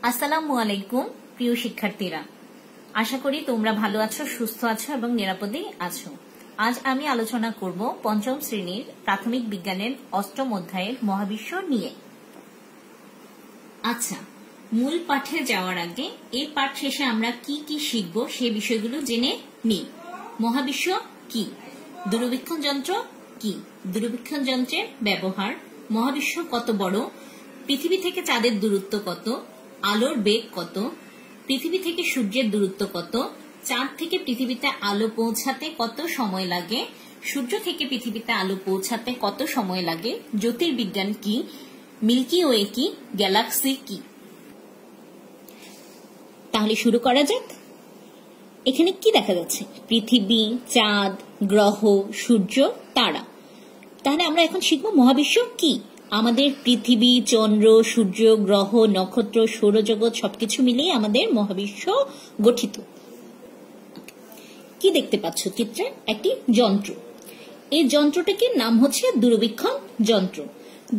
আসসালামু আলাইকুম প্রিয় শিক্ষার্থীরা, আশা করি তোমরা ভালো আছো, সুস্থ আছো এবং নিরাপদে আছো। আজ আমি আলোচনা করব পঞ্চম শ্রেণীর প্রাথমিক বিজ্ঞানের অষ্টম অধ্যায়ের মহাবিশ্ব নিয়ে। আচ্ছা, মূল পাঠে যাওয়ার আগে এই পাঠ শেষে আমরা কি কি শিখব সে বিষয়গুলো জেনে নিই। মহাবিশ্ব কি? দূরবীক্ষণ যন্ত্র কি? দূরবীক্ষণ যন্ত্রের ব্যবহার, মহাবিশ্ব কত বড়, পৃথিবী থেকে চাঁদের দূরত্ব কত, আলোর বেগ কত, পৃথিবী থেকে সূর্যের দূরত্ব কত, চাঁদ থেকে পৃথিবীতে আলো পৌঁছাতে কত সময় লাগে, সূর্য থেকে পৃথিবীতে আলো পৌঁছাতে কত সময় লাগে, জ্যোতির্বিজ্ঞান কি, মিল্কি ওয়ে কি, গ্যালাক্সি কি। তাহলে শুরু করা যাক। এখানে কি দেখা যাচ্ছে? পৃথিবী, চাঁদ, গ্রহ, সূর্য, তারা। তাহলে আমরা এখন শিখব মহাবিশ্ব কি। আমাদের পৃথিবী, চন্দ্র, সূর্য, গ্রহ, নক্ষত্র, সৌরজগৎ সবকিছু মিলিয়ে আমাদের মহাবিশ্ব গঠিত। কি দেখতে পাচ্ছ চিত্রে? একটি যন্ত্র। এই যন্ত্রটিকে নাম হচ্ছে দূরবীক্ষণ যন্ত্র।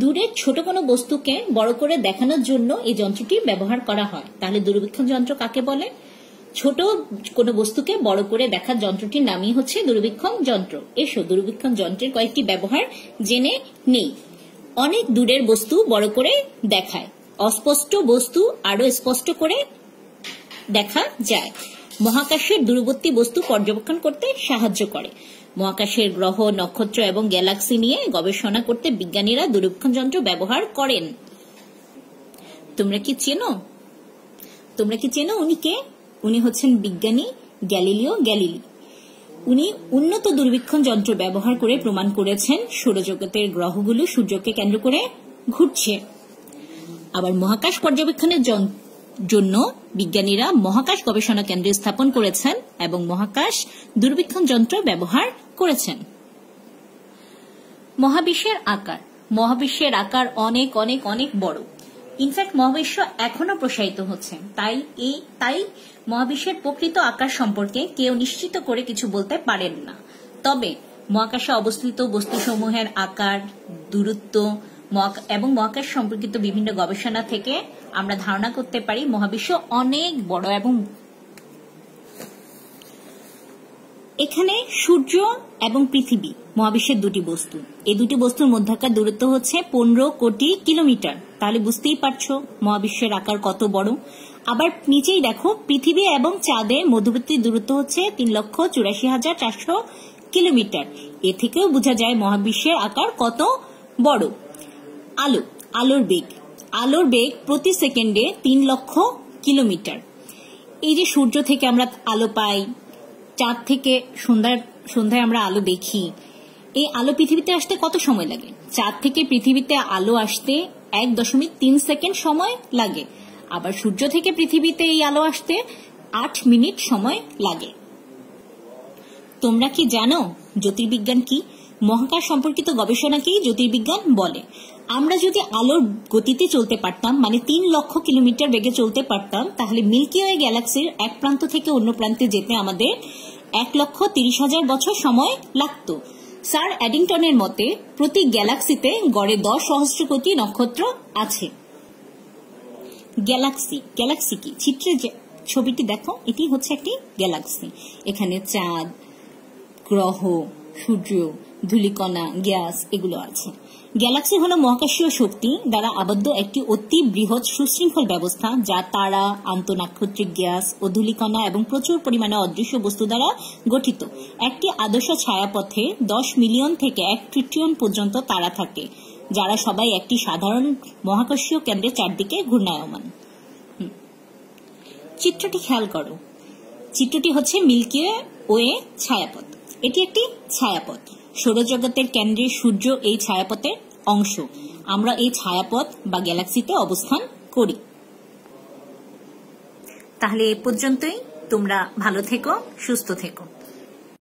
দূরের ছোট কোনো বস্তুকে বড় করে দেখানোর জন্য এই যন্ত্রটি ব্যবহার করা হয়। তাহলে দূরবীক্ষণ যন্ত্র কাকে বলে? ছোট কোনো বস্তুকে বড় করে দেখার যন্ত্রটির নামই হচ্ছে দূরবীক্ষণ যন্ত্র। এসো দূরবীক্ষণ যন্ত্রের কয়েকটি ব্যবহার জেনে নেই। অনেক দূরের বস্তু বড় করে দেখায়, অস্পষ্ট বস্তু আরো স্পষ্ট করে দেখা যায়। মহাকাশের দূরবর্তী বস্তু পর্যবেক্ষণ করতে সাহায্য করে। মহাকাশের গ্রহ, নক্ষত্র এবং গ্যালাক্সি নিয়ে গবেষণা করতে বিজ্ঞানীরা দূরবীক্ষণ যন্ত্র ব্যবহার করেন। তোমরা কি চেনো উনি কে? উনি হচ্ছেন বিজ্ঞানী গ্যালিলিও গ্যালিলি। উনি উন্নত দূরবীক্ষণ যন্ত্র ব্যবহার করে প্রমাণ করেছেন সৌরজগতের গ্রহগুলো সূর্যকে কেন্দ্র করে ঘুরছে। আবার মহাকাশ পর্যবেক্ষণের জন্য বিজ্ঞানীরা মহাকাশ গবেষণা কেন্দ্র স্থাপন করেছেন এবং মহাকাশ দূরবীক্ষণ যন্ত্র ব্যবহার করেছেন। মহাবিশ্বের আকার অনেক অনেক অনেক বড়। ইনফ্যাক্ট মহাবিশ্ব এখনো প্রসারিত হচ্ছে। তাই মহাবিশ্বের প্রকৃত আকার সম্পর্কে কেউ নিশ্চিত করে কিছু বলতে পারেন না। তবে মহাকাশে অবস্থিত বস্তুসমূহের আকার, দূরত্ব এবং মহাকাশ সম্পর্কিত বিভিন্ন গবেষণা থেকে আমরা ধারণা করতে পারি মহাবিশ্ব অনেক বড়। এবং এখানে সূর্য এবং পৃথিবী মহাবিশ্বের দুটি বস্তু। এই দুটি বস্তুর মধ্যকার দূরত্ব হচ্ছে 15 কোটি কিলোমিটার। তাহলে বুঝতেই পারছো মহাবিশ্বের আকার কত বড়। আবার নিচেই দেখো, পৃথিবী এবং চাঁদের মধ্যবর্তী দূরত্ব হচ্ছে 3,84,400 কিলোমিটার। এ থেকেও বোঝা যায় মহাবিশ্বের আকার কত বড়। আলোর বেগ প্রতি সেকেন্ডে 3 লক্ষ কিলোমিটার। এই যে সূর্য থেকে আমরা আলো পাই, চাঁদ থেকে সন্ধ্যায় আমরা আলো দেখি, এই আলো পৃথিবীতে আসতে কত সময় লাগে? চাঁদ থেকে পৃথিবীতে আলো আসতে 1.3 সেকেন্ড সময় লাগে। আবার সূর্য থেকে পৃথিবীতে এই আলো আসতে 8 মিনিট সময় লাগে। তোমরা কি জানো জ্যোতির্বিজ্ঞান কি? মহাকাশ সম্পর্কিত গবেষণাকেই জ্যোতির্বিজ্ঞান বলে। আমরা যদি আলোর গতিতে চলতে পারতাম, মানে 3 লক্ষ কিলোমিটার বেগে চলতে পারতাম, তাহলে মিল্কি ওয়ে গ্যালাক্সির এক প্রান্ত থেকে অন্য প্রান্তে যেতে আমাদের 1,30,000 বছর সময় লাগত। স্যার এডিংটনের মতে প্রতি গ্যালাক্সিতে গড়ে 10 সহস্র কোটি নক্ষত্র আছে। গ্যালাক্সি কি? চিত্রে যে ছবিটি দেখো, এটি হচ্ছে একটি গ্যালাক্সি। এখানে চাঁদ, গ্রহ, সূর্য, ধূলিকণা, গ্যাস এগুলো আছে। গ্যালাক্সি হলো মহাকাশীয় শক্তি দ্বারা আবদ্ধ একটি অতি বৃহৎ সুশৃঙ্খল ব্যবস্থা, যা তারা, আন্তঃনাক্ষত্রিক গ্যাস ও ধূলিকণা এবং প্রচুর পরিমাণে অদৃশ্য বস্তু দ্বারা গঠিত। একটি আদর্শ ছায়াপথে 10 মিলিয়ন থেকে 1 ট্রিলিয়ন পর্যন্ত তারা থাকে, যারা সবাই একটি সাধারণ মহাকাশীয় কেন্দ্রের চারদিকে ঘূর্ণায়মান। চিত্রটি খেয়াল করো। চিত্রটি হচ্ছে মিল্কি ওয়ে ছায়াপথ। এটি একটি ছায়াপথ। সৌরজগতের কেন্দ্রে সূর্য এই ছায়াপথের অংশ। আমরা এই ছায়াপথ বা গ্যালাক্সিতে অবস্থান করি। তাহলে এ পর্যন্তই। তোমরা ভালো থেকো, সুস্থ থেকো।